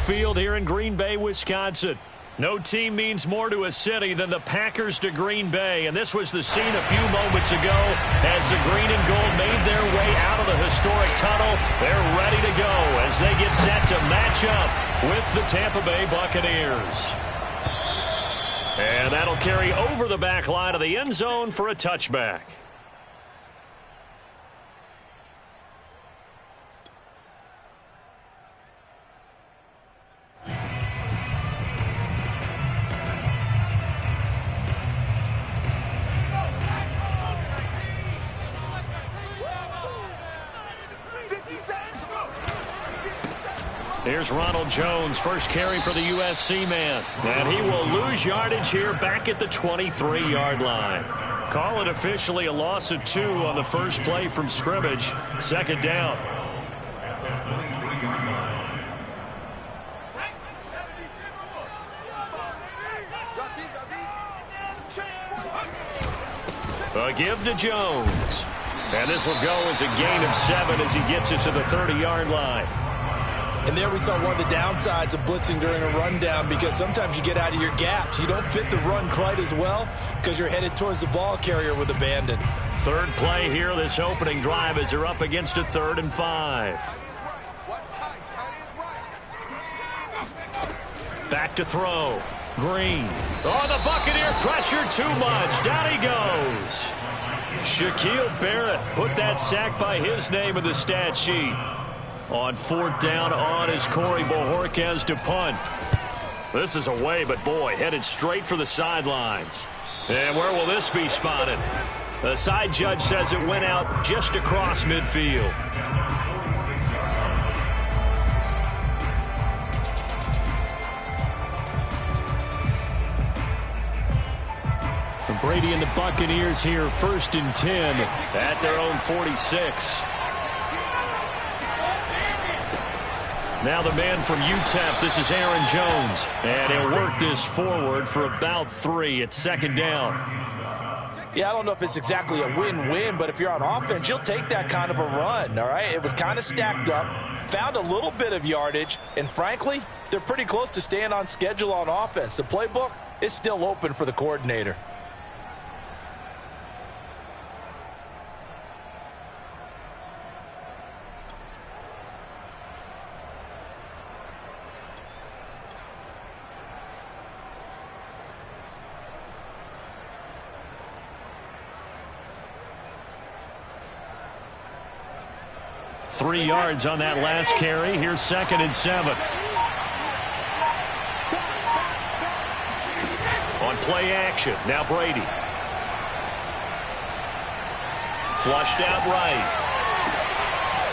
Field here in Green Bay, Wisconsin. No team means more to a city than the Packers to Green Bay, and this was the scene a few moments ago as the green and gold made their way out of the historic tunnel. They're ready to go as they get set to match up with the Tampa Bay Buccaneers. And that'll carry over the back line of the end zone for a touchback. Here's Ronald Jones, first carry for the USC man. And he will lose yardage here back at the 23-yard line. Call it officially a loss of 2 on the first play from scrimmage. Second down. A give to Jones. And this will go as a gain of 7 as he gets it to the 30-yard line. And there we saw one of the downsides of blitzing during a rundown, because sometimes you get out of your gaps. You don't fit the run quite as well because you're headed towards the ball carrier with abandon. Third play here, this opening drive, as they're up against a 3rd and 5. Back to throw. Green. Oh, the Buccaneer pressure too much. Down he goes. Shaquille Barrett put that sack by his name in the stat sheet. On 4th down on is Corey Bojorquez to punt. This is away, but boy, headed straight for the sidelines. And where will this be spotted? The side judge says it went out just across midfield. Brady and the Buccaneers here, 1st and 10 at their own 46. Now the man from UTEP, this is Aaron Jones. And he'll work this forward for about 3 at 2nd down. Yeah, I don't know if it's exactly a win-win, but if you're on offense, you'll take that kind of a run, all right? It was kind of stacked up, found a little bit of yardage, and frankly, they're pretty close to staying on schedule on offense. The playbook is still open for the coordinator. Three yards on that last carry. Here's 2nd and 7. On play action. Now Brady. Flushed out right.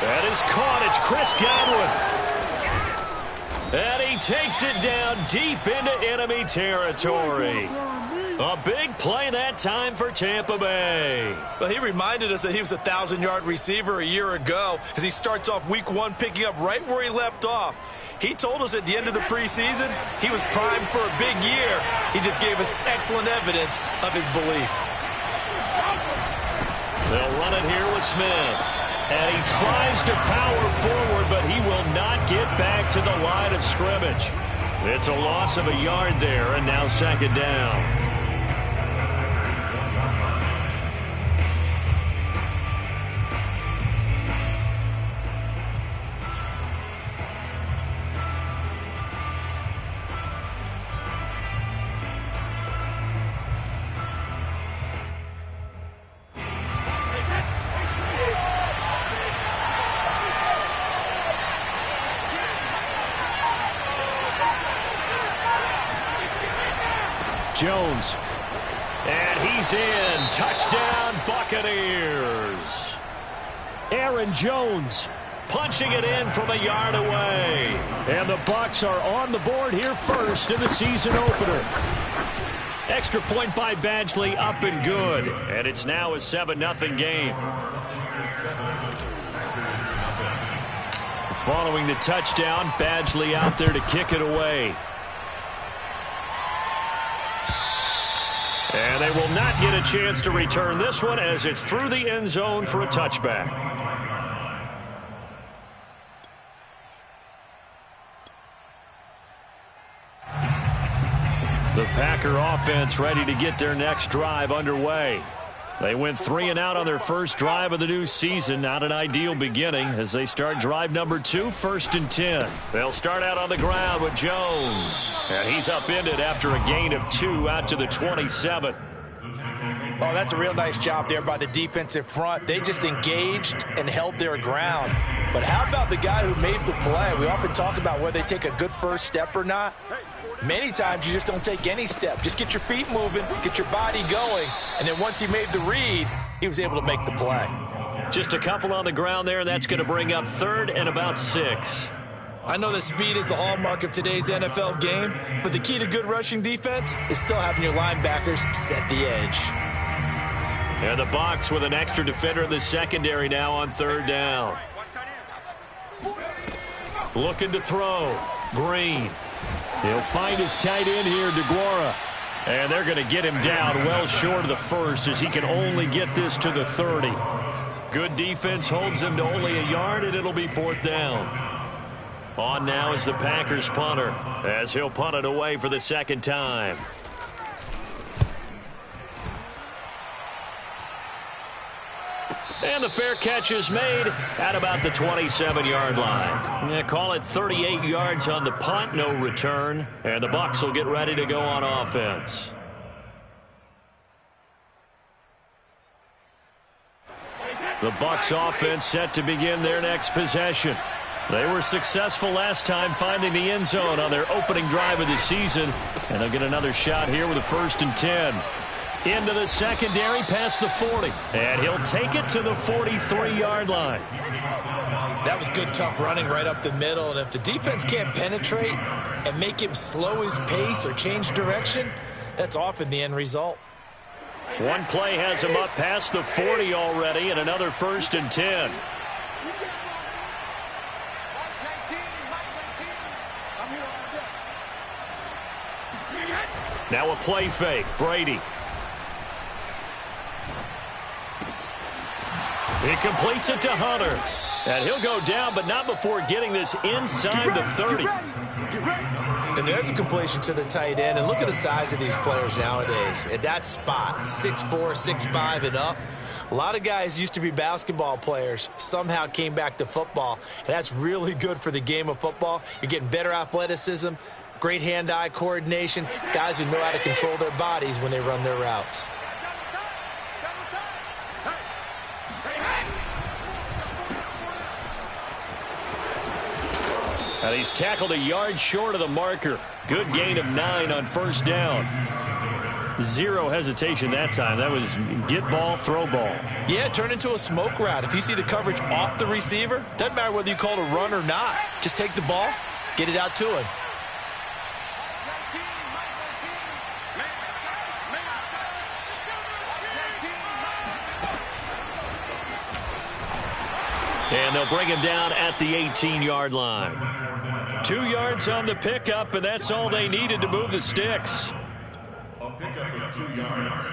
That is caught. It's Chris Godwin. And he takes it down deep into enemy territory. A big play that time for Tampa Bay. Well, he reminded us that he was a 1,000-yard receiver a year ago, as he starts off week 1 picking up right where he left off. He told us at the end of the preseason he was primed for a big year. He just gave us excellent evidence of his belief. They'll run it here with Smith. And he tries to power forward, but he will not get back to the line of scrimmage. It's a loss of a yard there, and now 2nd down. Jones. And he's in. Touchdown, Buccaneers. Aaron Jones punching it in from a yard away. And the Bucs are on the board here first in the season opener. Extra point by Badgley, up and good. And it's now a 7-0 game. Following the touchdown, Badgley out there to kick it away. And they will not get a chance to return this one as it's through the end zone for a touchback. The Packer offense ready to get their next drive underway. They went 3 and out on their first drive of the new season. Not an ideal beginning as they start drive number 2, 1st and 10. They'll start out on the ground with Jones. And he's upended after a gain of 2 out to the 27. Oh, that's a real nice job there by the defensive front. They just engaged and held their ground. But how about the guy who made the play? We often talk about whether they take a good first step or not. Many times you just don't take any step. Just get your feet moving, get your body going, and then once he made the read, he was able to make the play. Just a couple on the ground there, and that's going to bring up 3rd and about 6. I know that speed is the hallmark of today's NFL game, but the key to good rushing defense is still having your linebackers set the edge. And the Bucs with an extra defender in the secondary now on 3rd down. Looking to throw. Green. He'll find his tight end here, DeGuara. And they're going to get him down well short of the 1st as he can only get this to the 30. Good defense holds him to only a yard, and it'll be 4th down. On now is the Packers punter as he'll punt it away for the 2nd time. And the fair catch is made at about the 27-yard line. Yeah, call it 38 yards on the punt, no return. And the Bucs will get ready to go on offense. The Bucs offense set to begin their next possession. They were successful last time finding the end zone on their opening drive of the season. And they'll get another shot here with a 1st and 10. Into the secondary past the 40. And he'll take it to the 43-yard line. That was good, tough running right up the middle. And if the defense can't penetrate and make him slow his pace or change direction, that's often the end result. One play has him up past the 40 already, and another 1st and 10. Now a play fake. Brady. He completes it to Hunter. And he'll go down, but not before getting this inside the 30. And there's a completion to the tight end. And look at the size of these players nowadays. At that spot, 6'4", 6'5", and up. A lot of guys used to be basketball players, somehow came back to football. And that's really good for the game of football. You're getting better athleticism, great hand-eye coordination, guys who know how to control their bodies when they run their routes. And he's tackled a yard short of the marker. Good gain of 9 on 1st down. Zero hesitation that time. That was get ball, throw ball. Yeah, turn into a smoke route. If you see the coverage off the receiver, doesn't matter whether you call it a run or not. Just take the ball, get it out to him. And they'll bring him down at the 18-yard line. 2 yards on the pickup, and that's all they needed to move the sticks. A pickup of 2 yards,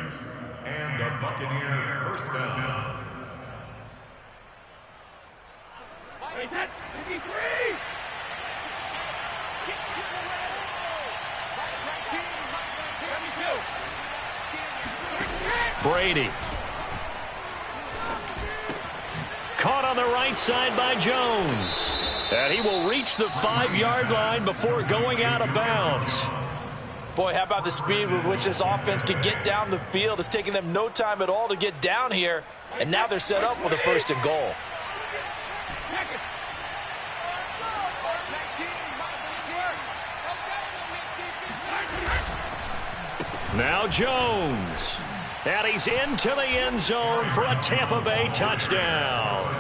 and the Buccaneers 1st down. Brady. Caught on the right side by Jones. And he will reach the 5-yard line before going out of bounds. Boy, how about the speed with which this offense can get down the field? It's taken them no time at all to get down here. And now they're set up with a 1st and goal. Now Jones. And he's into the end zone for a Tampa Bay touchdown.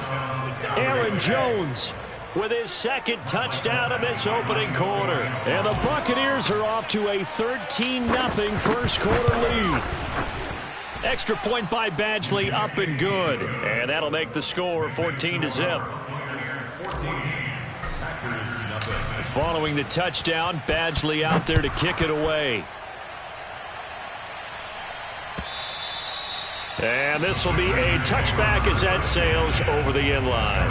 Aaron Jones with his 2nd touchdown in this opening quarter. And the Buccaneers are off to a 13-0 first quarter lead. Extra point by Badgley, up and good. And that'll make the score 14-0. Following the touchdown, Badgley out there to kick it away. And this will be a touchback as that sails over the end line.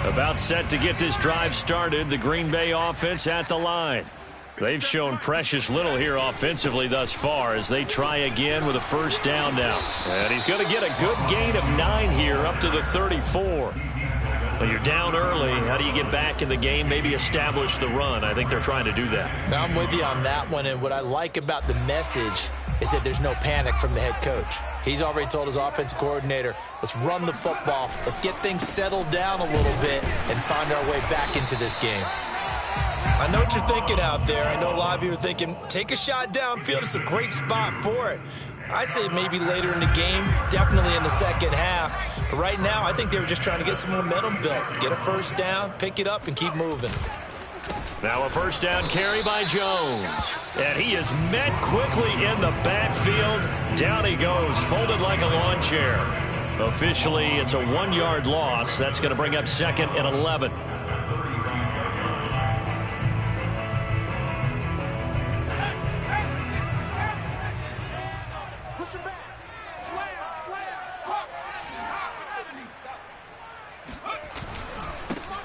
About set to get this drive started, the Green Bay offense at the line. They've shown precious little here offensively thus far as they try again with a first down now. And he's going to get a good gain of 9 here up to the 34. But you're down early. How do you get back in the game, maybe establish the run? I think they're trying to do that. I'm with you on that one, and what I like about the message is that there's no panic from the head coach. He's already told his offensive coordinator, let's run the football, let's get things settled down a little bit and find our way back into this game. I know what you're thinking out there. I know a lot of you are thinking, take a shot downfield. It's a great spot for it. I'd say maybe later in the game, definitely in the second half. But right now, I think they were just trying to get some momentum built. Get a first down, pick it up, and keep moving. Now a first down carry by Jones. And he is met quickly in the backfield. Down he goes, folded like a lawn chair. Officially, it's a 1-yard loss. That's going to bring up 2nd and 11.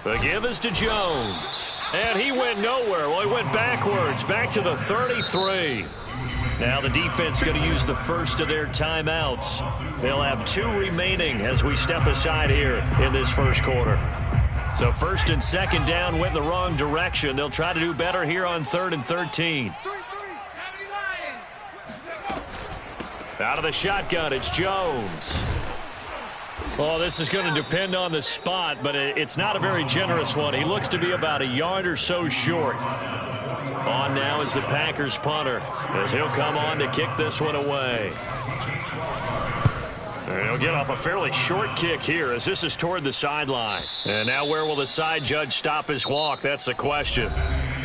The give is to Jones. And he went nowhere. Well, he went backwards, back to the 33. Now the defense going to use the first of their timeouts. They'll have 2 remaining as we step aside here in this first quarter. So 1st and 2nd down went in the wrong direction. They'll try to do better here on 3rd and 13. Out of the shotgun, it's Jones. Oh, this is going to depend on the spot, but it's not a very generous one. He looks to be about a yard or so short. On now is the Packers punter as he'll come on to kick this one away. And he'll get off a fairly short kick here as this is toward the sideline. And now where will the side judge stop his walk? That's the question.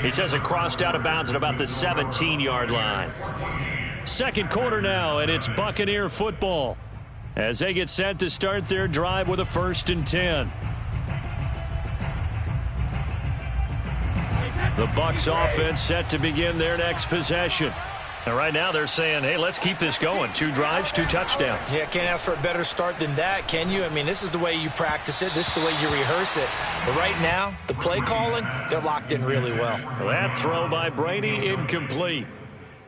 He says it crossed out of bounds at about the 17-yard line. Second quarter now, and it's Buccaneer football as they get set to start their drive with a 1st and 10. The Bucs offense set to begin their next possession. And right now they're saying, hey, let's keep this going. 2 drives, 2 touchdowns. Yeah, can't ask for a better start than that, can you? I mean, this is the way you practice it. This is the way you rehearse it. But right now, the play calling, they're locked in really well. That throw by Brady, incomplete.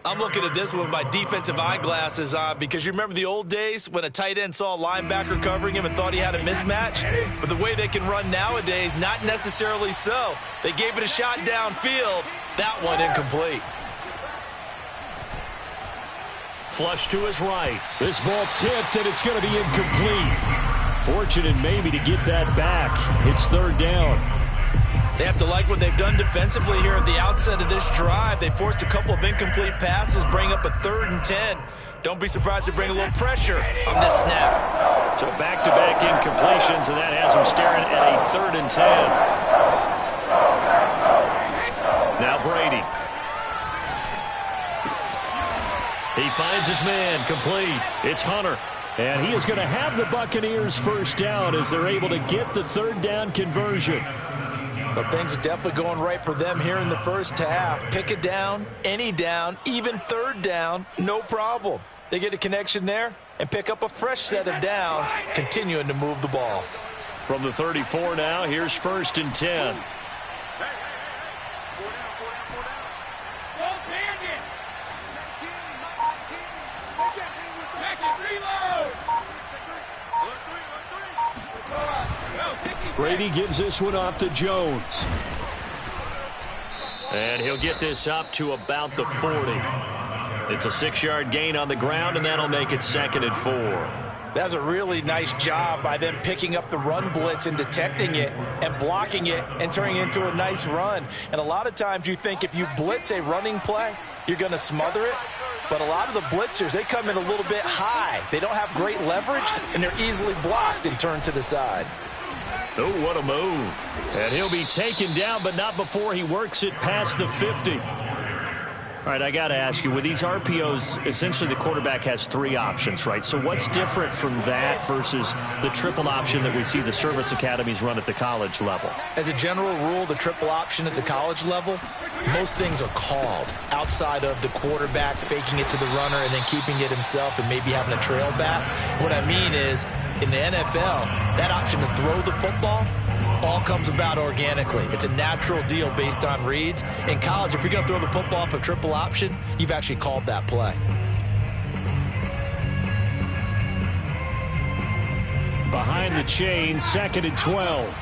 I'm looking at this one with my defensive eyeglasses on because you remember the old days when a tight end saw a linebacker covering him and thought he had a mismatch? But the way they can run nowadays, not necessarily so. They gave it a shot downfield. That one incomplete. Flush to his right. This ball tipped, and it's going to be incomplete. Fortunate maybe to get that back. It's 3rd down. They have to like what they've done defensively here at the outset of this drive. They forced a couple of incomplete passes, bring up a 3rd and 10. Don't be surprised to bring a little pressure on this snap. So back-to-back incompletions, and that has them staring at a 3rd and 10. Now Brady. He finds his man, complete. It's Hunter. And he is going to have the Buccaneers first down as they're able to get the 3rd down conversion. But things are definitely going right for them here in the first half. Pick it down, any down, even 3rd down, no problem. They get a connection there and pick up a fresh set of downs, continuing to move the ball. From the 34 now, here's 1st and 10. Brady gives this one off to Jones. And he'll get this up to about the 40. It's a 6-yard gain on the ground, and that'll make it 2nd and 4. That's a really nice job by them picking up the run blitz and detecting it and blocking it and turning it into a nice run. And a lot of times you think if you blitz a running play, you're going to smother it. But a lot of the blitzers, they come in a little bit high. They don't have great leverage, and they're easily blocked and turned to the side. Oh, what a move. And he'll be taken down, but not before he works it past the 50. All right, I got to ask you, with these RPOs, essentially the quarterback has 3 options, right? So what's different from that versus the triple option that we see the service academies run at the college level? As a general rule, the triple option at the college level, most things are called outside of the quarterback faking it to the runner and then keeping it himself and maybe having a trail back. What I mean is, in the NFL, that option to throw the football, all comes about organically. It's a natural deal based on reads. In college, if you're going to throw the football off a triple option, you've actually called that play. Behind the chain, 2nd and 12.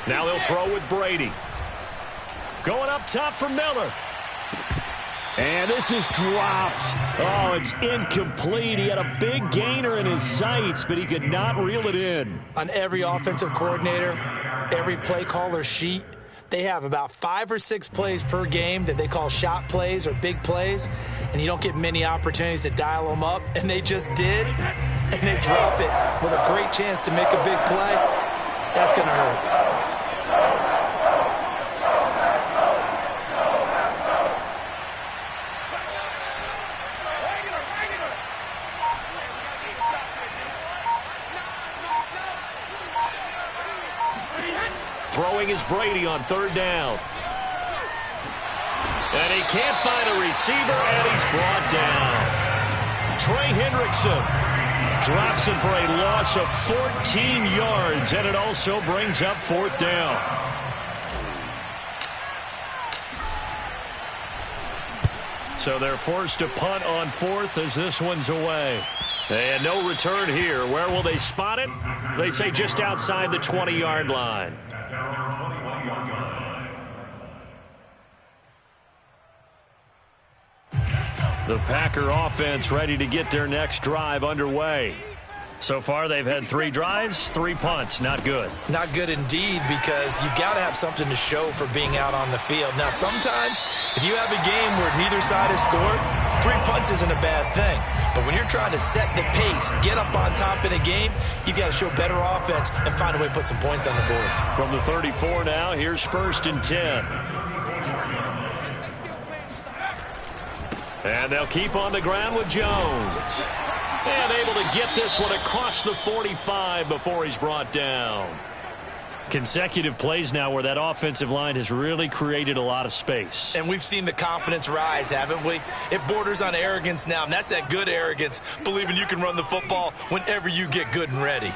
Now they'll throw with Brady. Going up top for Miller. And this is dropped. Oh, it's incomplete. He had a big gainer in his sights, but he could not reel it in. On every offensive coordinator, every play caller sheet, they have about 5 or 6 plays per game that they call shot plays or big plays, and you don't get many opportunities to dial them up, and they just did, and they drop it with a great chance to make a big play. That's going to hurt. Throwing is Brady on 3rd down. And he can't find a receiver, and he's brought down. Trey Hendrickson drops him for a loss of 14 yards, and it also brings up 4th down. So they're forced to punt on 4th as this one's away. And no return here. Where will they spot it? They say just outside the 20-yard line. The Packer offense ready to get their next drive underway. So far, they've had 3 drives, 3 punts. Not good. Not good indeed, because you've got to have something to show for being out on the field. Now, sometimes, if you have a game where neither side has scored, 3 punts isn't a bad thing. But when you're trying to set the pace, get up on top in a game, you've got to show better offense and find a way to put some points on the board. From the 34 now, here's 1st and 10. And they'll keep on the ground with Jones. And able to get this one across the 45 before he's brought down. Consecutive plays now where that offensive line has really created a lot of space. And we've seen the confidence rise, haven't we? It borders on arrogance now, and that's that good arrogance, believing you can run the football whenever you get good and ready.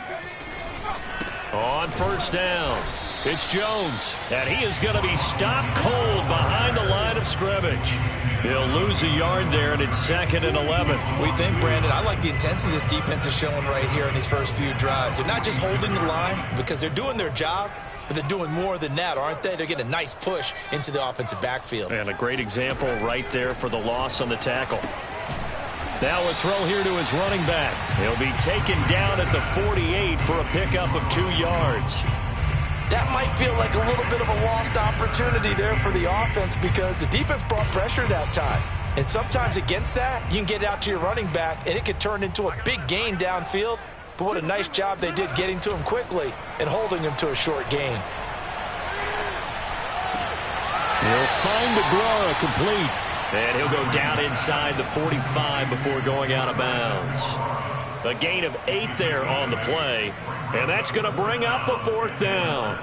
On 1st down, it's Jones, and he is going to be stopped cold behind the line of scrimmage. He'll lose a yard there, and it's 2nd and 11. We think, Brandon, I like the intensity this defense is showing right here in these first few drives. They're not just holding the line because they're doing their job, but they're doing more than that, aren't they? They're getting a nice push into the offensive backfield. And a great example right there for the loss on the tackle. Now a throw here to his running back. He'll be taken down at the 48 for a pickup of 2 yards. That might feel like a little bit of a lost opportunity there for the offense because the defense brought pressure that time. And sometimes against that, you can get it out to your running back, and it could turn into a big gain downfield. But what a nice job they did getting to him quickly and holding him to a short gain. He'll find Aguilar complete. And he'll go down inside the 45 before going out of bounds. A gain of 8 there on the play. And that's going to bring up a 4th down.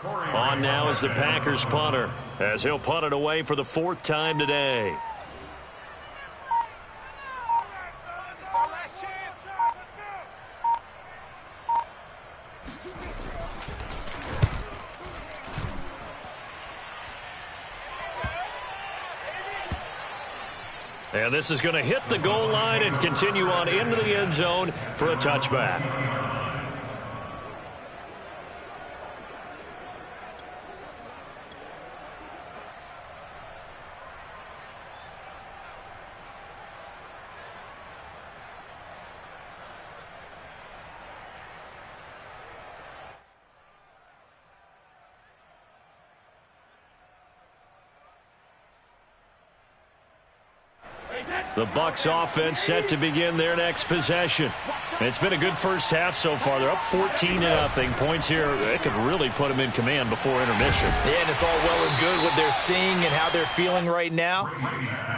On now is the Packers punter, as he'll punt it away for the 4th time today. And this is going to hit the goal line and continue on into the end zone for a touchback. The Bucs offense set to begin their next possession. It's been a good first half so far. They're up 14-0. Points here, they could really put them in command before intermission. Yeah, and it's all well and good what they're seeing and how they're feeling right now.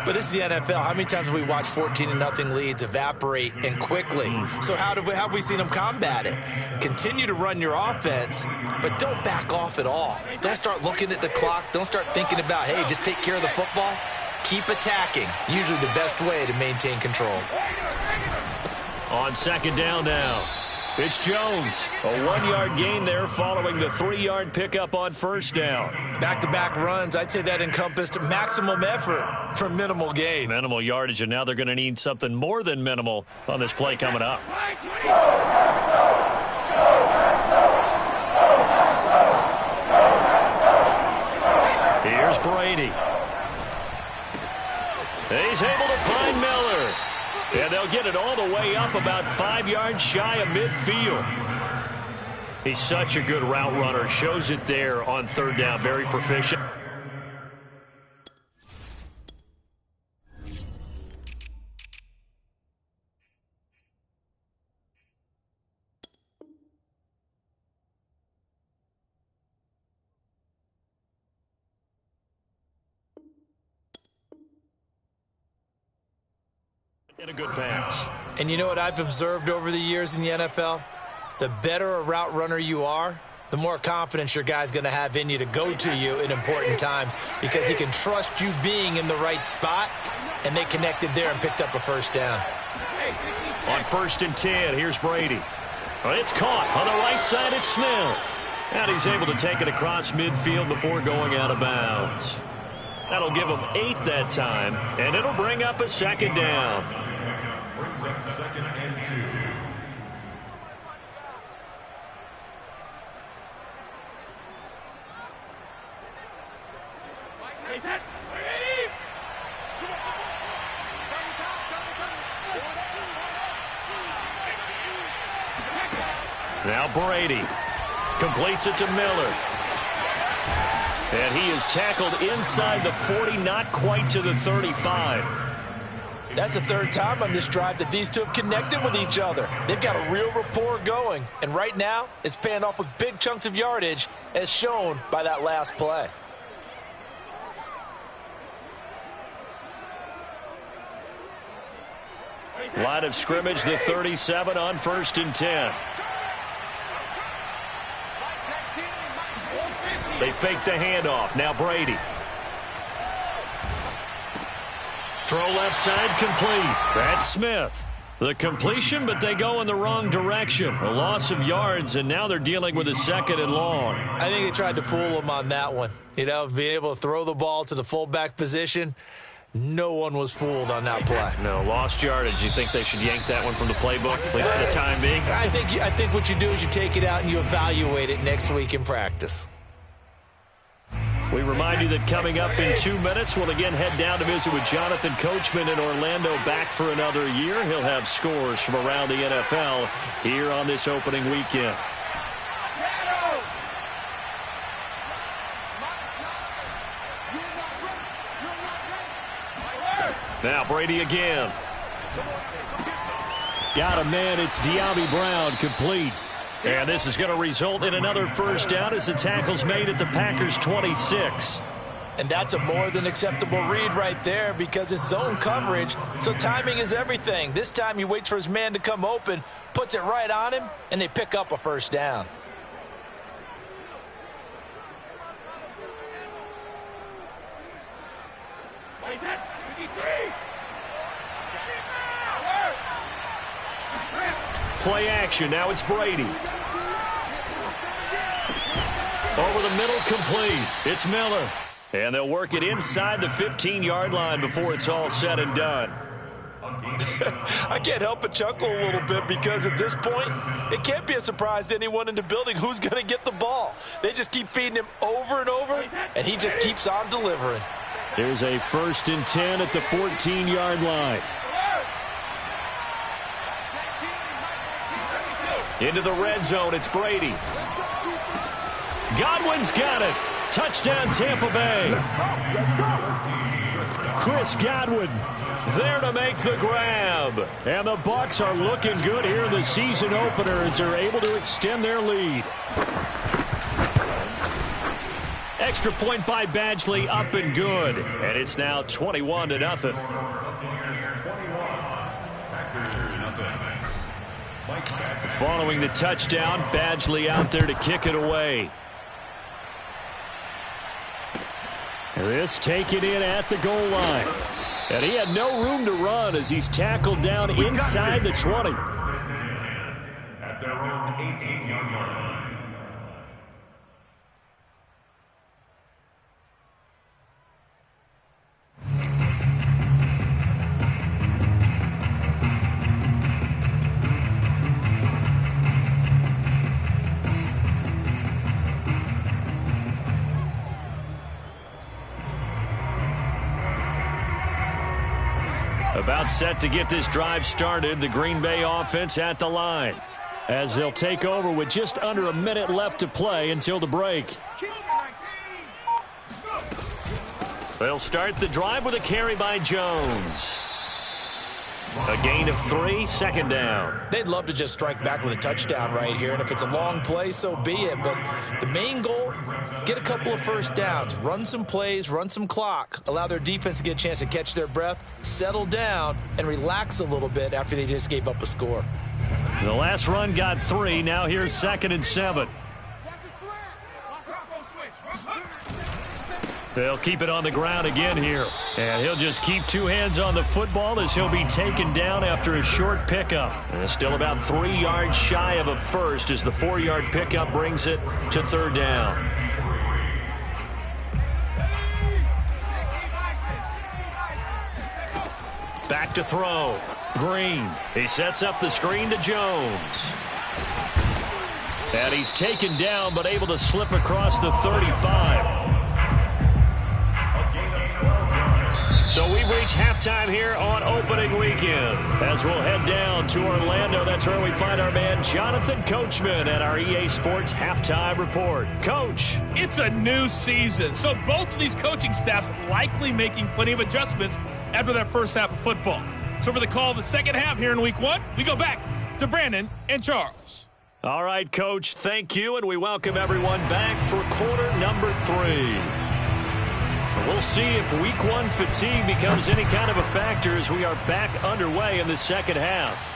But this is the NFL. How many times have we watched 14-0 leads evaporate and quickly? So how have we seen them combat it? Continue to run your offense, but don't back off at all. Don't start looking at the clock. Don't start thinking about, hey, just take care of the football. Keep attacking. Usually the best way to maintain control. On second down now, it's Jones. A 1-yard gain there following the 3-yard pickup on first down. Back-to-back runs, I'd say that encompassed maximum effort for minimal gain. Minimal yardage, and now they're going to need something more than minimal on this play coming up. Here's Brady. He's able to find Miller. And they'll get it all the way up about 5 yards shy of midfield. He's such a good route runner. Shows it there on third down. Very proficient. And a good pass. And you know what I've observed over the years in the NFL? The better a route runner you are, the more confidence your guy's going to have in you to go to you in important times because he can trust you being in the right spot, and they connected there and picked up a first down. On 1st and 10, here's Brady. It's caught on the right side. It's Smith. And he's able to take it across midfield before going out of bounds. That'll give him 8 that time, and it'll bring up a second down. Brings up 2nd and 2. Now Brady completes it to Miller. And he is tackled inside the 40, not quite to the 35. That's the third time on this drive that these two have connected with each other. They've got a real rapport going. And right now, it's paying off with big chunks of yardage, as shown by that last play. Line of scrimmage, the 37 on 1st and 10. They fake the handoff. Now Brady. Throw left side complete. That's Smith. The completion, but they go in the wrong direction. A loss of yards, and now they're dealing with a 2nd and long. I think they tried to fool him on that one. You know, being able to throw the ball to the fullback position. No one was fooled on that play. No, lost yardage. You think they should yank that one from the playbook, at least for the time being? I think what you do is you take it out and you evaluate it next week in practice. We remind you that coming up in 2 minutes, we'll again head down to visit with Jonathan Coachman in Orlando, back for another year. He'll have scores from around the NFL here on this opening weekend. Now Brady again. Got a man. It's De'Ami Brown, complete. And this is going to result in another first down as the tackle's made at the Packers' 26. And that's a more than acceptable read right there because it's zone coverage, so timing is everything. This time he waits for his man to come open, puts it right on him, and they pick up a first down. Play action. Now it's Brady. Over the middle, complete. It's Miller. And they'll work it inside the 15-yard line before it's all said and done. I can't help but chuckle a little bit because at this point, it can't be a surprise to anyone in the building who's going to get the ball. They just keep feeding him over and over, and he just keeps on delivering. There's a 1st and 10 at the 14-yard line. Into the red zone, it's Brady. Godwin's got it. Touchdown, Tampa Bay. Chris Godwin there to make the grab. And the Bucs are looking good here in the season opener as they're able to extend their lead. Extra point by Badgley, up and good. And it's now 21-0. Following the touchdown, Badgley out there to kick it away. This taken in at the goal line. And he had no room to run as he's tackled down inside the 20. At their own 18-yard line. About set to get this drive started, the Green Bay offense at the line as they'll take over with just under a minute left to play until the break. They'll start the drive with a carry by Jones. A gain of 3, second down. They'd love to just strike back with a touchdown right here, and if it's a long play, so be it. But the main goal, get a couple of first downs, run some plays, run some clock, allow their defense to get a chance to catch their breath, settle down, and relax a little bit after they just gave up a score. The last run got 3. Now here's 2nd and 7. They'll keep it on the ground again here. And he'll just keep 2 hands on the football as he'll be taken down after a short pickup. And still about 3 yards shy of a first as the 4-yard pickup brings it to 3rd down. Back to throw. Green. He sets up the screen to Jones. And he's taken down but able to slip across the 35. So we've reached halftime here on opening weekend. As we'll head down to Orlando, that's where we find our man Jonathan Coachman at our EA Sports Halftime Report. Coach. It's a new season, so both of these coaching staffs likely making plenty of adjustments after that first half of football. So for the call of the second half here in Week 1, we go back to Brandon and Charles. All right, Coach, thank you, and we welcome everyone back for quarter number 3. We'll see if Week 1 fatigue becomes any kind of a factor as we are back underway in the second half.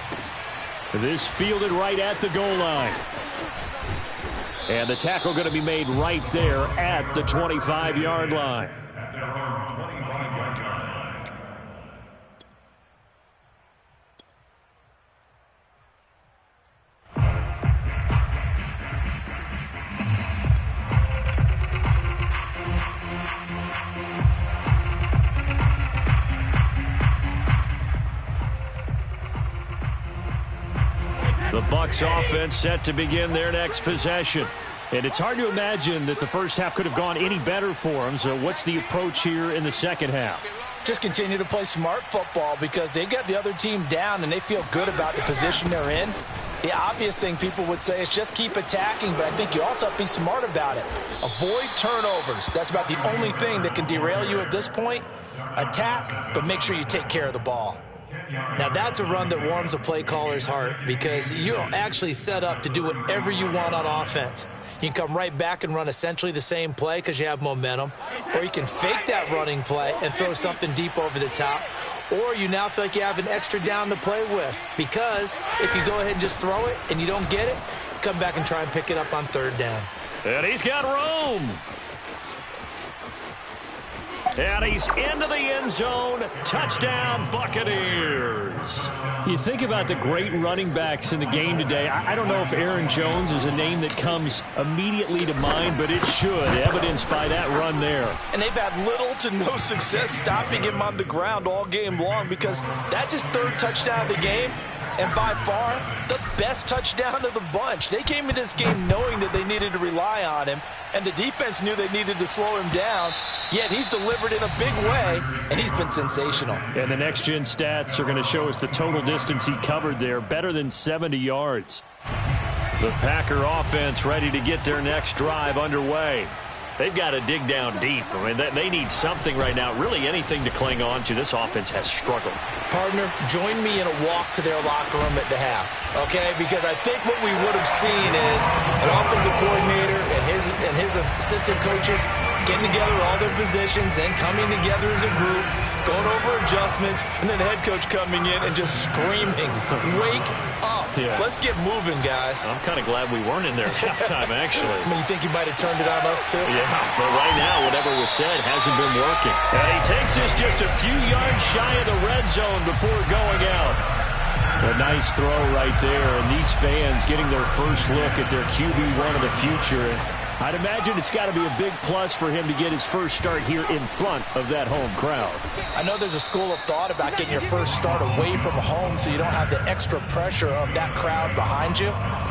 This fielded right at the goal line. And the tackle going to be made right there at the 25-yard line. At their own 25-yard line. The Bucs offense set to begin their next possession. And it's hard to imagine that the first half could have gone any better for them. So what's the approach here in the second half? Just continue to play smart football because they got the other team down and they feel good about the position they're in. The obvious thing people would say is just keep attacking, but I think you also have to be smart about it. Avoid turnovers. That's about the only thing that can derail you at this point. Attack, but make sure you take care of the ball. Now, that's a run that warms a play caller's heart because you're actually set up to do whatever you want on offense. You can come right back and run essentially the same play because you have momentum, or you can fake that running play and throw something deep over the top, or you now feel like you have an extra down to play with because if you go ahead and just throw it and you don't get it, come back and try and pick it up on 3rd down. And he's got room. And he's into the end zone. Touchdown, Buccaneers. You think about the great running backs in the game today. I don't know if Aaron Jones is a name that comes immediately to mind, but it should, evidenced by that run there. And they've had little to no success stopping him on the ground all game long because that's his 3rd touchdown of the game. And by far, the best touchdown of the bunch. They came into this game knowing that they needed to rely on him, and the defense knew they needed to slow him down, yet he's delivered in a big way, and he's been sensational. And the next-gen stats are going to show us the total distance he covered there, better than 70 yards. The Packer offense ready to get their next drive underway. They've got to dig down deep. I mean, they need something right now, really anything to cling on to. This offense has struggled. Partner, join me in a walk to their locker room at the half, okay? Because I think what we would have seen is an offensive coordinator and his assistant coaches getting together all their positions, then coming together as a group, going over adjustments, and then the head coach coming in and just screaming, wake up. Yeah. Let's get moving, guys. I'm kind of glad we weren't in there at halftime, actually. I mean, you think you might have turned it on us, too? Yeah, but right now, whatever was said hasn't been working. And he takes us just a few yards shy of the red zone before going out. A nice throw right there, and these fans getting their first look at their QB1 of the future. I'd imagine it's got to be a big plus for him to get his first start here in front of that home crowd. I know there's a school of thought about getting your first start away from home so you don't have the extra pressure of that crowd behind you.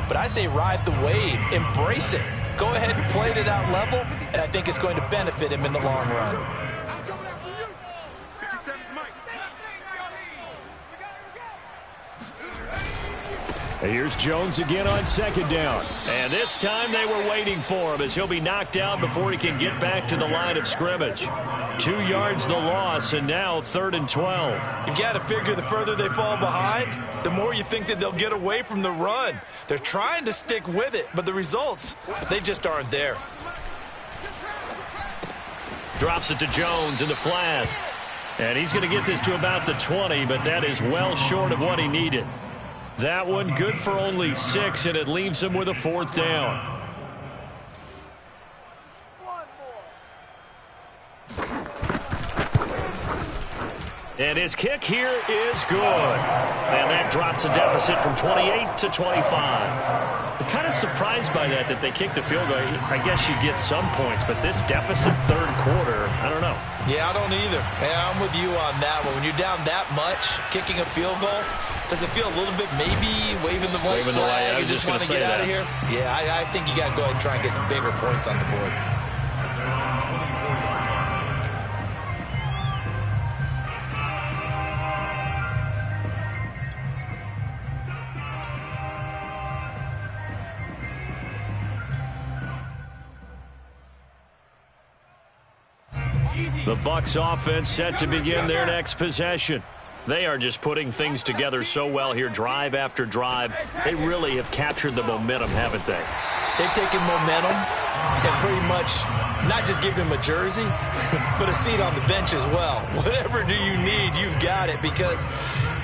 But I say ride the wave. Embrace it. Go ahead and play to that level, and I think it's going to benefit him in the long run. Here's Jones again on second down. And this time they were waiting for him as he'll be knocked down before he can get back to the line of scrimmage. 2 yards the loss, and now 3rd and 12. You've got to figure the further they fall behind, the more you think that they'll get away from the run. They're trying to stick with it, but the results, they just aren't there. Drops it to Jones in the flat. And he's going to get this to about the 20, but that is well short of what he needed. That one good for only 6, and it leaves him with a 4th down. And his kick here is good. And that drops a deficit from 28 to 25. I'm kind of surprised by that they kicked the field goal. I guess you get some points, but this deficit 3rd quarter, I don't know. Yeah, I don't either. Yeah, I'm with you on that one. When you're down that much, kicking a field goal, does it feel a little bit maybe waving the white flag and just want to get out of here? Yeah, I think you got to go ahead and try and get some bigger points on the board. The Bucs offense set to begin their next possession. They are just putting things together so well here, drive after drive. They really have captured the momentum, haven't they? They've taken momentum and pretty much not just given him a jersey, but a seat on the bench as well. Whatever do you need, you've got it, because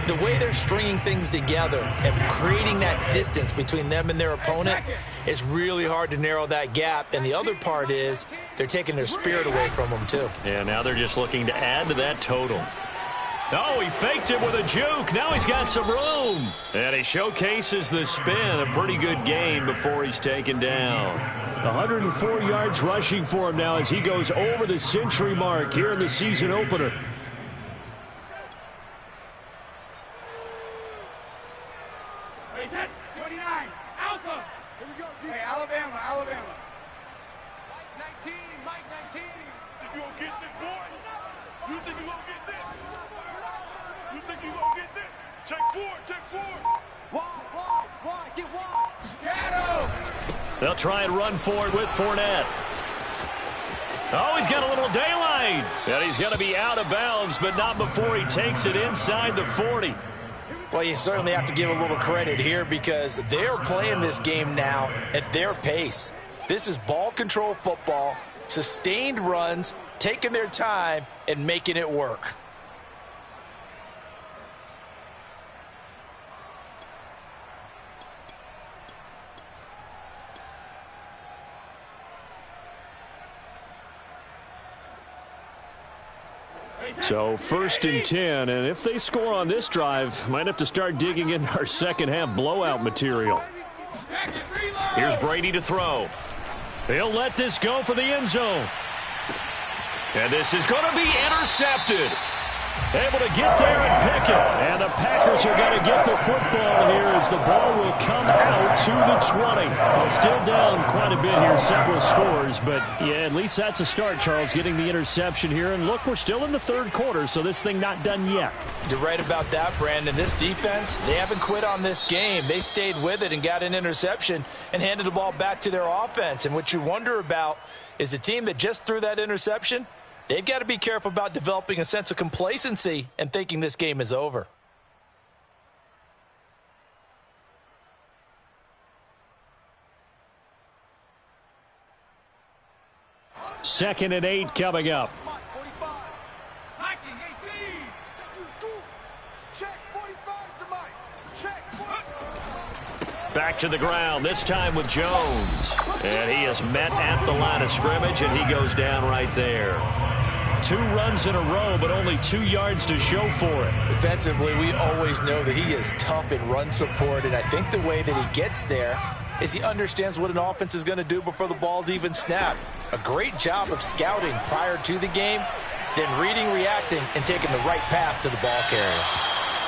the way they're stringing things together and creating that distance between them and their opponent is really hard to narrow that gap. And the other part is they're taking their spirit away from them, too. Yeah, now they're just looking to add to that total. Oh, he faked it with a juke. Now he's got some room. And he showcases the spin. A pretty good gain before he's taken down. 104 yards rushing for him now as he goes over the century mark here in the season opener. They'll try and run for it with Fournette. Oh, he's got a little daylight. And he's going to be out of bounds, but not before he takes it inside the 40. Well, you certainly have to give a little credit here because they're playing this game now at their pace. This is ball control football, sustained runs, taking their time, and making it work. So 1st and 10, and if they score on this drive, might have to start digging into our second half blowout material. Here's Brady to throw. He'll let this go for the end zone. And this is going to be intercepted. Able to get there and pick it. And the Packers are going to get the football here as the ball will come out to the 20. Well, still down quite a bit here, several scores. But, yeah, at least that's a start, Charles, getting the interception here. And, look, we're still in the 3rd quarter, so this thing not done yet. You're right about that, Brandon. This defense, they haven't quit on this game. They stayed with it and got an interception and handed the ball back to their offense. And what you wonder about is the team that just threw that interception. They've got to be careful about developing a sense of complacency and thinking this game is over. Second and 8 coming up. Back to the ground, this time with Jones. And he is met at the line of scrimmage, and he goes down right there. 2 runs in a row, but only 2 yards to show for it. Defensively, we always know that he is tough in run support, and I think the way that he gets there is he understands what an offense is going to do before the ball's even snapped. A great job of scouting prior to the game, then reading, reacting, and taking the right path to the ball carrier.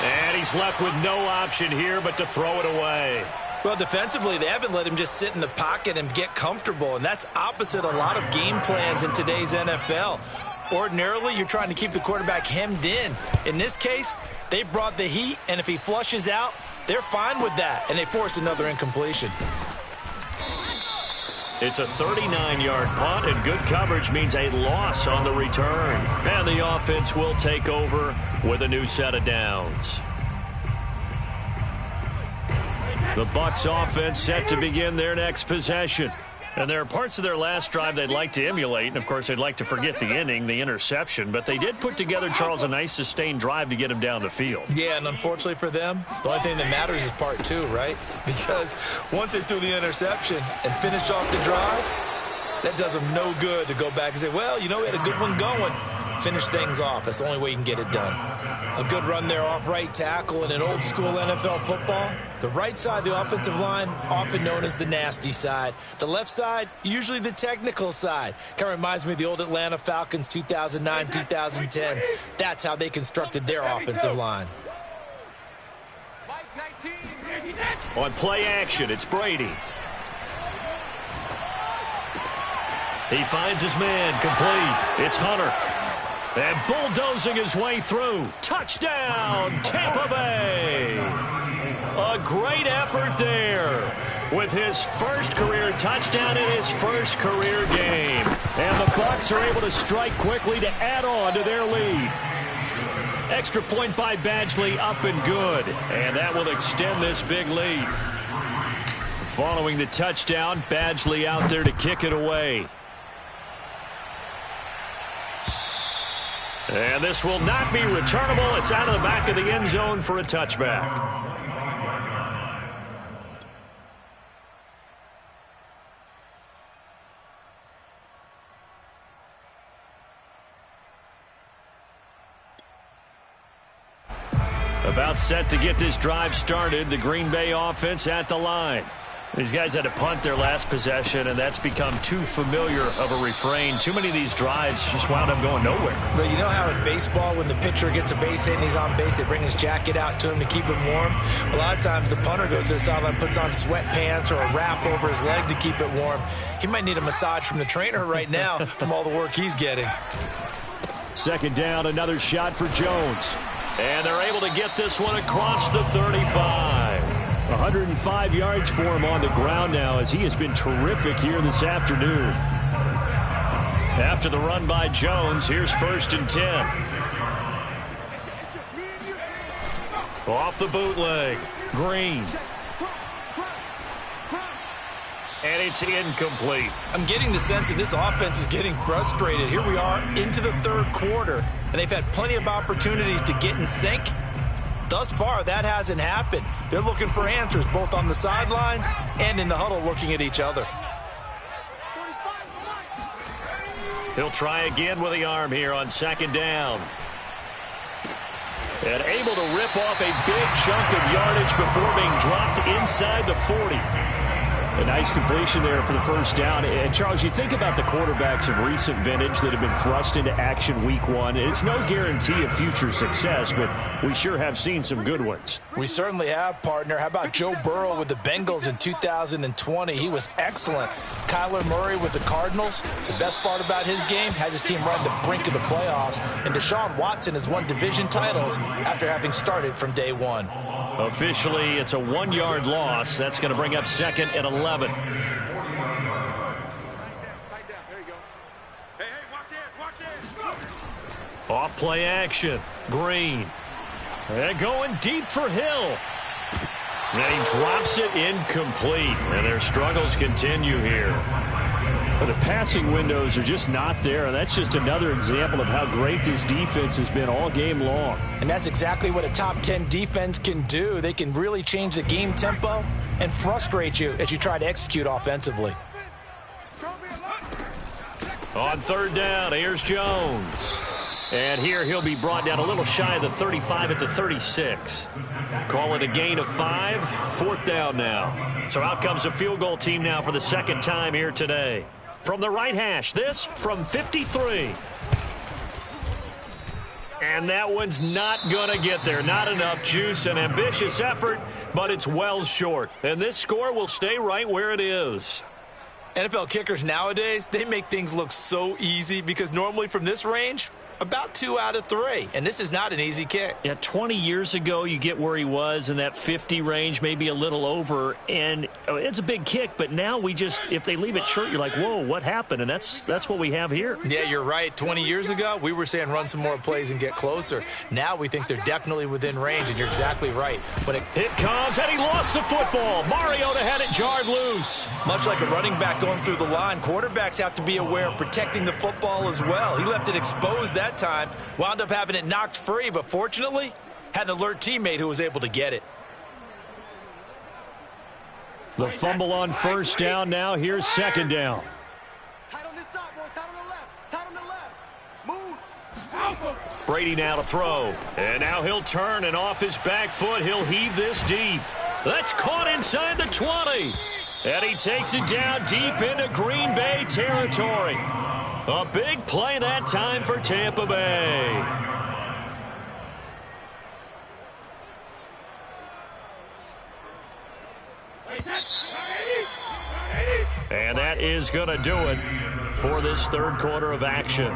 And he's left with no option here but to throw it away. Well, defensively, they haven't let him just sit in the pocket and get comfortable, and that's opposite a lot of game plans in today's NFL. Ordinarily, you're trying to keep the quarterback hemmed in. In this case, they brought the heat, and if he flushes out, they're fine with that, and they force another incompletion. It's a 39-yard punt, and good coverage means a loss on the return. And the offense will take over with a new set of downs. The Bucs offense set to begin their next possession. And there are parts of their last drive they'd like to emulate. And, of course, they'd like to forget the inning, the interception. But they did put together, Charles, a nice sustained drive to get him down the field. Yeah, and unfortunately for them, the only thing that matters is part 2, right? Because once they threw the interception and finished off the drive, that does them no good to go back and say, well, you know, we had a good one going. Finish things off. That's the only way you can get it done. A good run there off right tackle in an old school NFL football. The right side of the offensive line, often known as the nasty side. The left side, usually the technical side. Kind of reminds me of the old Atlanta Falcons 2009, 2010. That's how they constructed their offensive line. On play action, it's Brady. He finds his man, complete. It's Hunter. And bulldozing his way through. Touchdown, Tampa Bay. A great effort there with his first career touchdown in his first career game. And the Bucs are able to strike quickly to add on to their lead. Extra point by Badgley, up and good. And that will extend this big lead. Following the touchdown, Badgley out there to kick it away. And this will not be returnable. It's out of the back of the end zone for a touchback. About set to get this drive started. The Green Bay offense at the line. These guys had to punt their last possession, and that's become too familiar of a refrain. Too many of these drives just wound up going nowhere. But you know how in baseball, when the pitcher gets a base hit and he's on base, they bring his jacket out to him to keep him warm? A lot of times the punter goes to the sideline, puts on sweatpants or a wrap over his leg to keep it warm. He might need a massage from the trainer right now from all the work he's getting. Second down, another shot for Jones. And they're able to get this one across the 35. 105 yards for him on the ground now as he has been terrific here this afternoon. After the run by Jones, here's 1st and 10. Off the bootleg. Green. And it's incomplete. I'm getting the sense that this offense is getting frustrated. Here we are into the 3rd quarter, and they've had plenty of opportunities to get in sync. Thus far, that hasn't happened. They're looking for answers both on the sidelines and in the huddle looking at each other. He'll try again with the arm here on 2nd down. And able to rip off a big chunk of yardage before being dropped inside the 40. A nice completion there for the 1st down. And, Charles, you think about the quarterbacks of recent vintage that have been thrust into action week 1. It's no guarantee of future success, but we sure have seen some good ones. We certainly have, partner. How about Joe Burrow with the Bengals in 2020? He was excellent. Kyler Murray with the Cardinals. The best part about his game has his team right at the brink of the playoffs. And Deshaun Watson has won division titles after having started from day 1. Officially, it's a 1-yard loss. That's going to bring up 2nd and 11. Off play action. Green. And going deep for Hill. And he drops it incomplete. And their struggles continue here. But the passing windows are just not there. And that's just another example of how great this defense has been all game long. And that's exactly what a top 10 defense can do. They can really change the game tempo and frustrate you as you try to execute offensively. On third down, here's Jones. And here he'll be brought down a little shy of the 35 at the 36. Call it a gain of 5. Fourth down now. So out comes a field goal team now for the second time here today. From the right hash, this from 53. And that one's not going to get there. Not enough juice. An ambitious effort, but it's well short. And this score will stay right where it is. NFL kickers nowadays, they make things look so easy because normally from this range, about 2 out of 3. And this is not an easy kick. Yeah, 20 years ago, you get where he was in that 50 range, maybe a little over. And it's a big kick, but now we just, if they leave it short, you're like, whoa, what happened? And that's what we have here. Yeah, you're right. 20 years ago, we were saying run some more plays and get closer. Now we think they're definitely within range, and you're exactly right. When it comes, and he lost the football. Mariota had it jarred loose. Much like a running back going through the line, quarterbacks have to be aware of protecting the football as well. He left it exposed that time, wound up having it knocked free, but fortunately had an alert teammate who was able to get it. The fumble on first down. Now here's second down. Brady now to throw, and now he'll turn, and off his back foot he'll heave this deep. That's caught inside the 20, and he takes it down deep into Green Bay territory. A big play that time for Tampa Bay. And that is going to do it for this third quarter of action.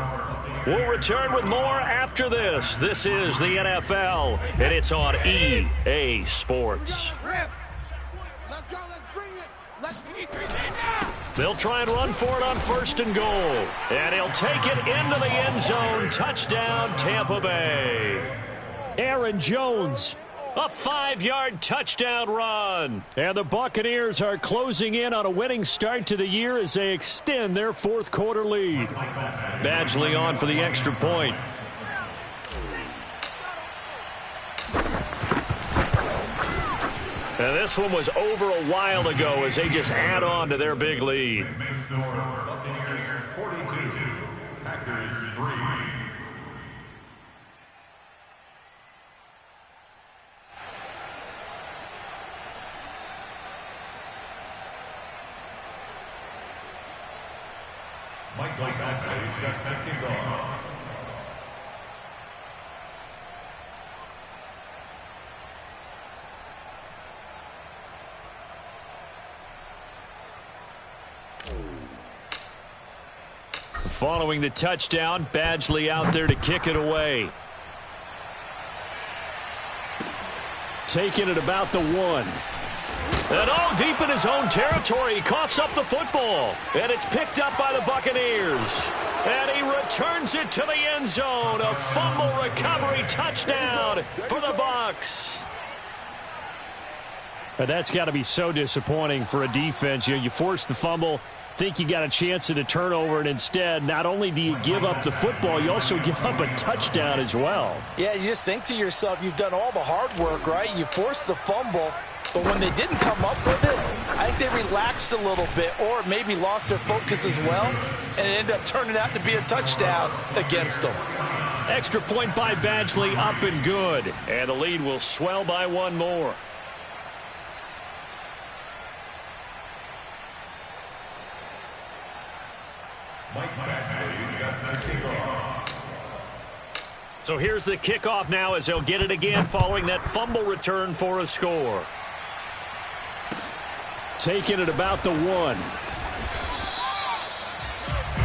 We'll return with more after this. This is the NFL, and it's on EA Sports. They'll try and run for it on first and goal. And he'll take it into the end zone. Touchdown, Tampa Bay. Aaron Jones. A 5-yard touchdown run. And the Buccaneers are closing in on a winning start to the year as they extend their fourth quarter lead. Badgley on for the extra point. And this one was over a while ago as they just add on to their big lead. Buccaneers 42, Packers 3. Michael Badgley set to kick off. Following the touchdown, Badgley out there to kick it away. Taking it about the 1. And all deep in his own territory, he coughs up the football. And it's picked up by the Buccaneers. And he returns it to the end zone. A fumble recovery touchdown for the Bucs. But that's got to be so disappointing for a defense. You force the fumble, think you got a chance at a turnover, and instead, not only do you give up the football, you also give up a touchdown as well. Yeah, you just think to yourself, you've done all the hard work, right? You forced the fumble, but when they didn't come up with it, I think they relaxed a little bit or maybe lost their focus as well, and it ended up turning out to be a touchdown against them. Extra point by Badgley, up and good. And the lead will swell by one more. Mike Badgley set to kick off. So here's the kickoff now as they'll get it again following that fumble return for a score. Taking it about the 1.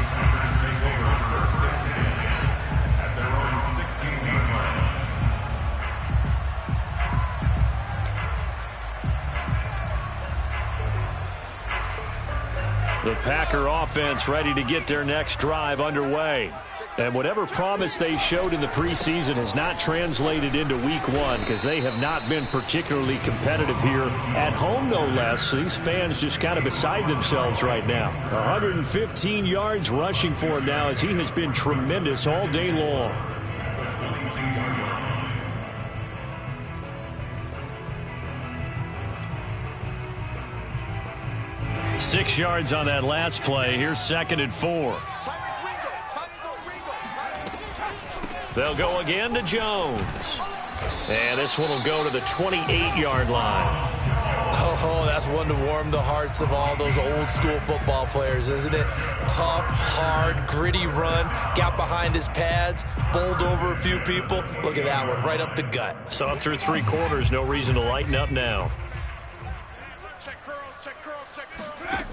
Packers take over first and 10 at their own 16-yard line. The Packer offense ready to get their next drive underway. And whatever promise they showed in the preseason has not translated into week one because they have not been particularly competitive here at home, no less. These fans just kind of beside themselves right now. 115 yards rushing for him now as he has been tremendous all day long. 6 yards on that last play. Here's 2nd and 4. They'll go again to Jones. And this one will go to the 28-yard line. Oh, that's one to warm the hearts of all those old school football players, isn't it? Tough, hard, gritty run. Got behind his pads, bowled over a few people. Look at that one, right up the gut. So up through 3 quarters, no reason to lighten up now. Check curls, check curls, check curls.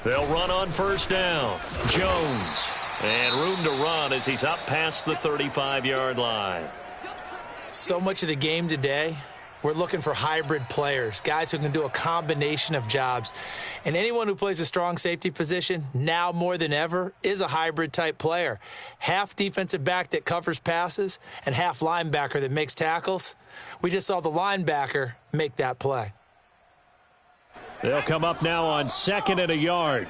They'll run on 1st down. Jones. And room to run as he's up past the 35-yard line. So much of the game today, we're looking for hybrid players, guys who can do a combination of jobs. And anyone who plays a strong safety position, now more than ever, is a hybrid-type player. Half defensive back that covers passes and half linebacker that makes tackles. We just saw the linebacker make that play. They'll come up now on 2nd and a yard.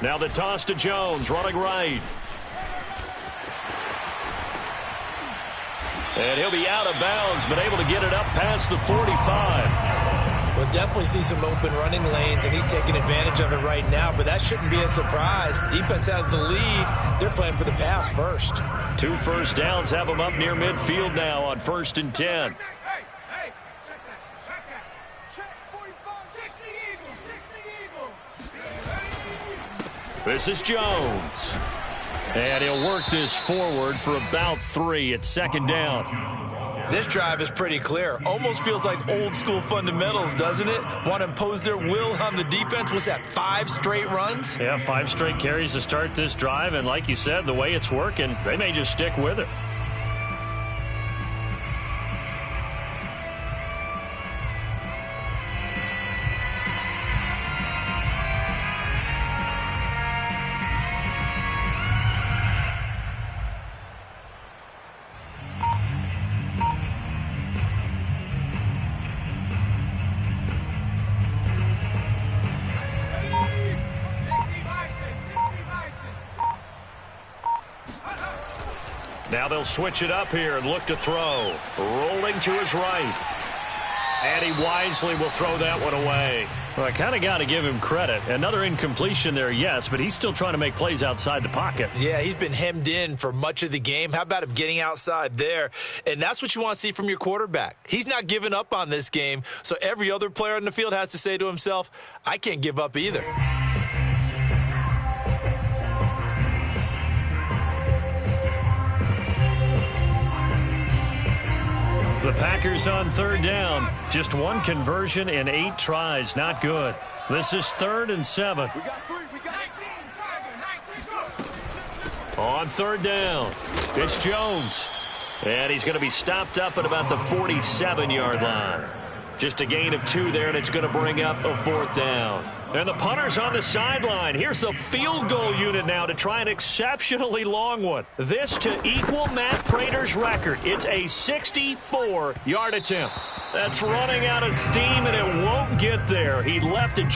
Now the toss to Jones, running right. And he'll be out of bounds, but able to get it up past the 45. We'll definitely see some open running lanes, and he's taking advantage of it right now, but that shouldn't be a surprise. Defense has the lead. They're playing for the pass first. 2 first downs have them up near midfield now on 1st and 10. This is Jones. And he'll work this forward for about 3 at 2nd down. This drive is pretty clear. Almost feels like old school fundamentals, doesn't it? Want to impose their will on the defense. Was that 5 straight runs? Yeah, 5 straight carries to start this drive. And like you said, the way it's working, they may just stick with it. Now they'll switch it up here and look to throw. Rolling to his right. And he wisely will throw that one away. Well, I kind of got to give him credit. Another incompletion there, yes, but he's still trying to make plays outside the pocket. Yeah, he's been hemmed in for much of the game. How about him getting outside there? And that's what you want to see from your quarterback. He's not giving up on this game, so every other player on the field has to say to himself, I can't give up either. The Packers on 3rd down. Just 1 conversion in 8 tries. Not good. This is 3rd and 7. We got 3. We got 19. On 3rd down, it's Jones. And he's going to be stopped up at about the 47-yard line. Just a gain of 2 there, and it's going to bring up a 4th down. And the punter's on the sideline. Here's the field goal unit now to try an exceptionally long one. This to equal Matt Prater's record. It's a 64-yard attempt. That's running out of steam, and it won't get there. He left it.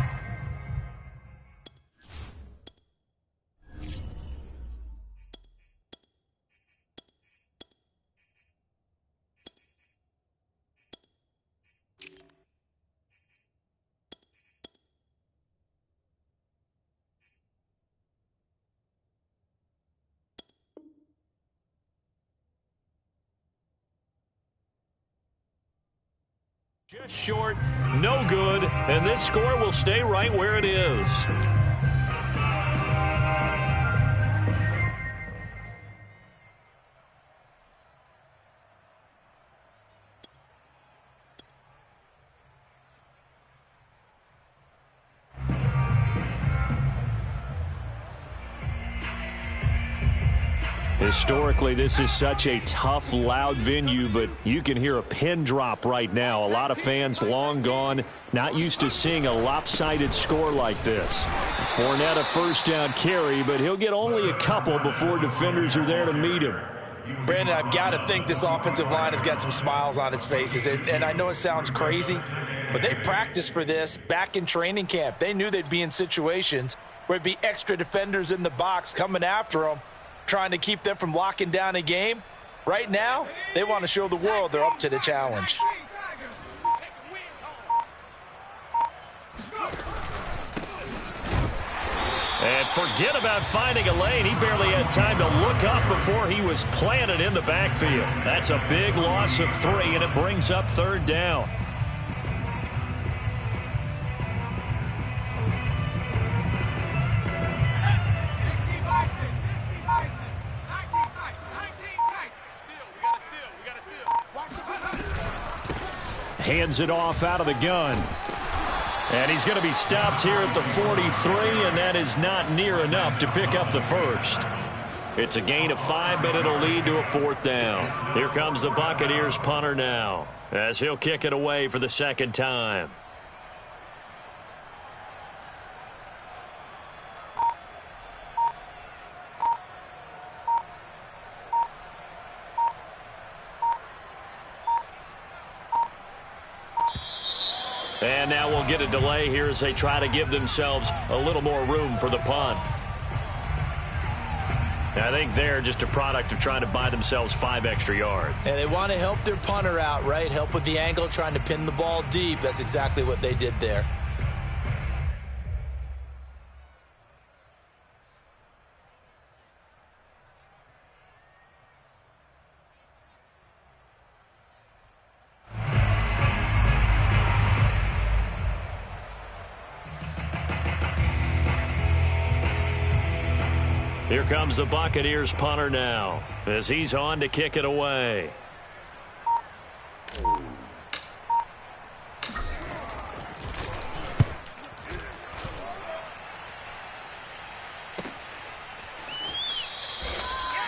Just short, no good, and this score will stay right where it is. Historically, this is such a tough, loud venue, but you can hear a pin drop right now. A lot of fans long gone, not used to seeing a lopsided score like this. Fournette a first down carry, but he'll get only a couple before defenders are there to meet him. Brandon, I've got to think this offensive line has got some smiles on its faces. And I know it sounds crazy, but they practiced for this back in training camp. They knew they'd be in situations where there'd be extra defenders in the box coming after them, trying to keep them from locking down a game. Right now, they want to show the world they're up to the challenge. And forget about finding a lane. He barely had time to look up before he was planted in the backfield. That's a big loss of 3, and it brings up 3rd down. Hands it off out of the gun. And he's going to be stopped here at the 43, and that is not near enough to pick up the first. It's a gain of 5, but it'll lead to a 4th down. Here comes the Buccaneers punter now, as he'll kick it away for the 2nd time. And now we'll get a delay here as they try to give themselves a little more room for the punt. I think they're just a product of trying to buy themselves 5 extra yards. And they want to help their punter out, right? Help with the angle, trying to pin the ball deep. That's exactly what they did there. Here comes the Buccaneers punter now, as he's on to kick it away.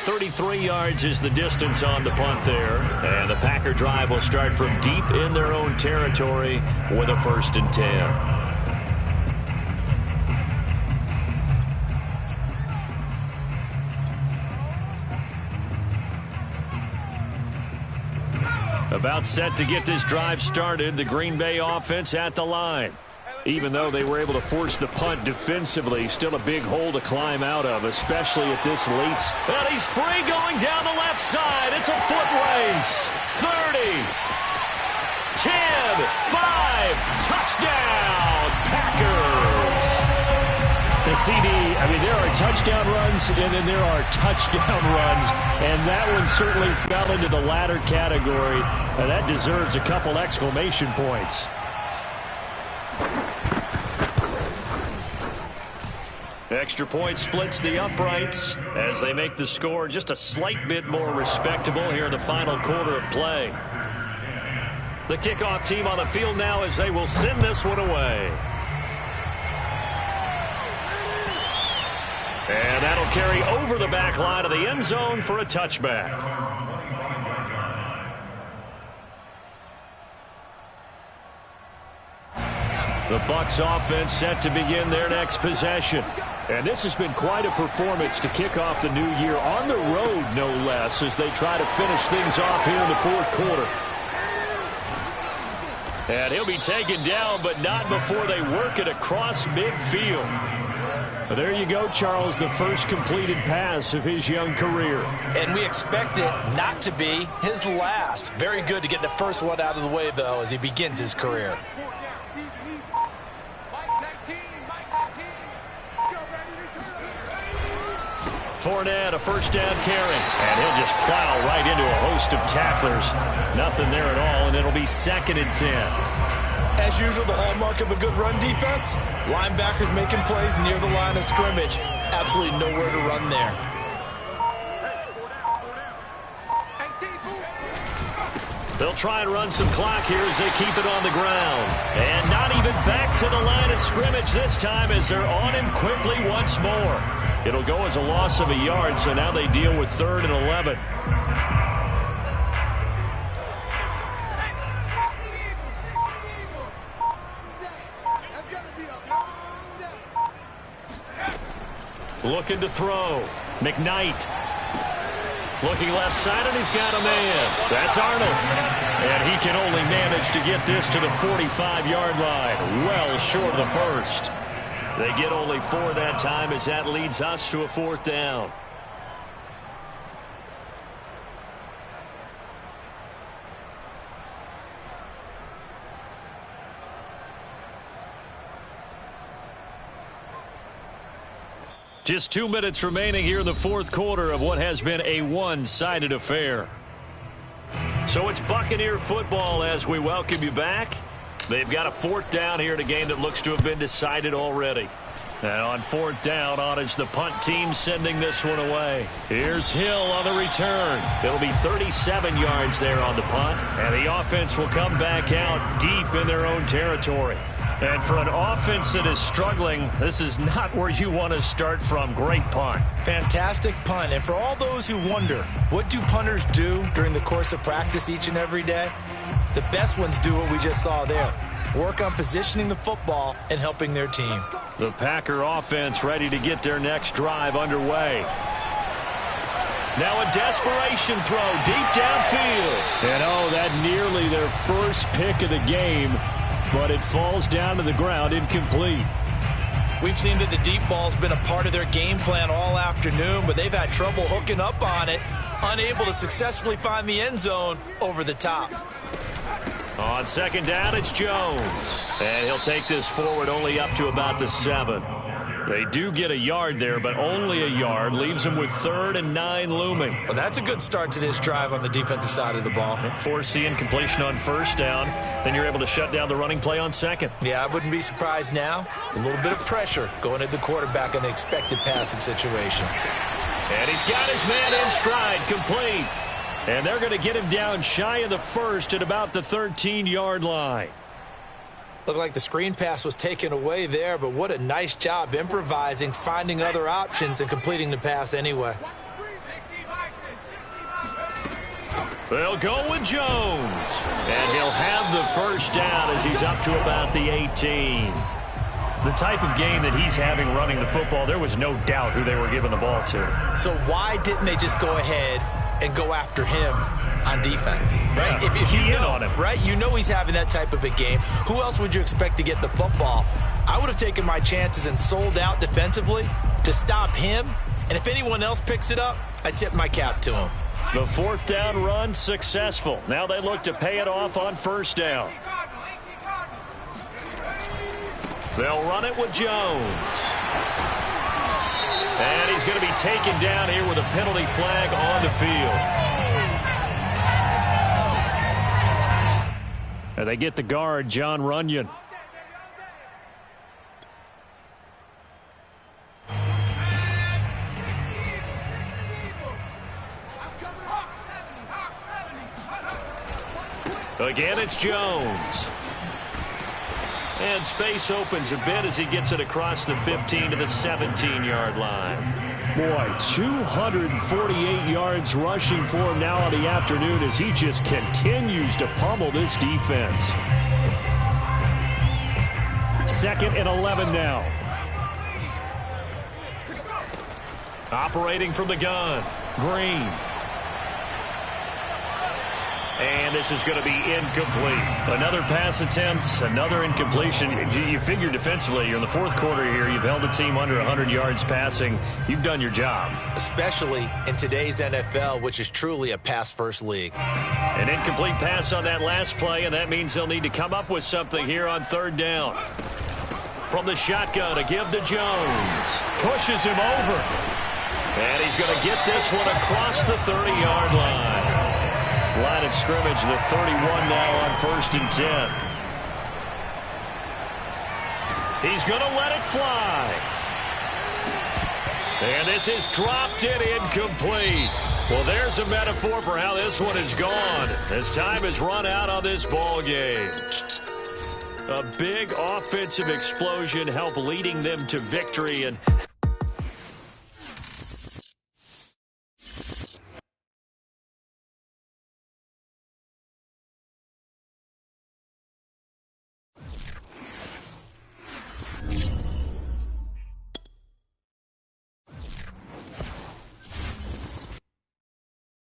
.33 yards is the distance on the punt there. And the Packer drive will start from deep in their own territory with a 1st and 10. About set to get this drive started, the Green Bay offense at the line. Even though they were able to force the punt defensively, still a big hole to climb out of, especially at this late. And he's free going down the left side. It's a foot race. 30, 10, 5, touchdown, Packers. The CD, I mean, there are touchdown runs, and then there are touchdown runs, and that one certainly fell into the latter category. That deserves a couple exclamation points. Extra point splits the uprights as they make the score just a slight bit more respectable here in the final quarter of play. The kickoff team on the field now as they will send this one away. And that'll carry over the back line of the end zone for a touchback. The Bucs offense set to begin their next possession. And this has been quite a performance to kick off the new year on the road, no less, as they try to finish things off here in the 4th quarter. And he'll be taken down, but not before they work it across midfield. There you go, Charles, the first completed pass of his young career. And we expect it not to be his last. Very good to get the first one out of the way, though, as he begins his career. Fournette, a first down carry. And he'll just plow right into a host of tacklers. Nothing there at all, and it'll be 2nd and 10. As usual, the hallmark of a good run defense, linebackers making plays near the line of scrimmage. Absolutely nowhere to run there. They'll try and run some clock here as they keep it on the ground. And not even back to the line of scrimmage this time as they're on him quickly once more. It'll go as a loss of a yard, so now they deal with 3rd and 11. Looking to throw. McKnight. Looking left side, and he's got a man. That's Arnold. And he can only manage to get this to the 45-yard line. Well short of the first. They get only 4 that time as that leads us to a 4th down. Just 2 minutes remaining here in the 4th quarter of what has been a one-sided affair. So it's Buccaneer football as we welcome you back. They've got a 4th down here in a game that looks to have been decided already. And on 4th down, on is the punt team sending this one away. Here's Hill on the return. It'll be 37 yards there on the punt. And the offense will come back out deep in their own territory. And for an offense that is struggling, this is not where you want to start from. Great punt. Fantastic punt. And for all those who wonder, what do punters do during the course of practice each and every day? The best ones do what we just saw there. Work on positioning the football and helping their team. The Packer offense ready to get their next drive underway. Now a desperation throw deep downfield. And oh, that nearly their first pick of the game, but it falls down to the ground incomplete. We've seen that the deep ball's been a part of their game plan all afternoon, but they've had trouble hooking up on it, unable to successfully find the end zone over the top. On 2nd down, it's Jones. And he'll take this forward only up to about the 7. They do get a yard there, but only a yard. Leaves them with 3rd and 9 looming. Well, that's a good start to this drive on the defensive side of the ball. Force the incompletion on 1st down. Then you're able to shut down the running play on 2nd. Yeah, I wouldn't be surprised now. A little bit of pressure going at the quarterback in the expected passing situation. And he's got his man in stride, complete. And they're going to get him down shy of the 1st at about the 13-yard line. Looked like the screen pass was taken away there, but what a nice job improvising, finding other options, and completing the pass anyway. They'll go with Jones. And he'll have the 1st down as he's up to about the 18. The type of game that he's having running the football, there was no doubt who they were giving the ball to. So why didn't they just go ahead and go after him on defense, right? Yeah, if you know, on him. right? You know he's having that type of a game. Who else would you expect to get the football? I would have taken my chances and sold out defensively to stop him. And if anyone else picks it up, I tip my cap to him. The 4th down run successful. Now they look to pay it off on 1st down. They'll run it with Jones. And he's going to be taken down here with a penalty flag on the field. And they get the guard, John Runyon. Again, it's Jones. And space opens a bit as he gets it across the 15 to the 17-yard line. Boy, 248 yards rushing for him now on the afternoon as he just continues to pummel this defense. 2nd and 11 now. Operating from the gun, Green. And this is going to be incomplete. Another pass attempt, another incompletion. You figure defensively, you're in the 4th quarter here. You've held the team under 100 yards passing. You've done your job. Especially in today's NFL, which is truly a pass-first league. An incomplete pass on that last play, and that means they'll need to come up with something here on 3rd down. From the shotgun, a give to Jones. Pushes him over. And he's going to get this one across the 30-yard line. Line of scrimmage, the 31 now on 1st and 10. He's going to let it fly. And this is dropped in incomplete. Well, there's a metaphor for how this one is gone as time has run out on this ball game. A big offensive explosion helped leading them to victory, and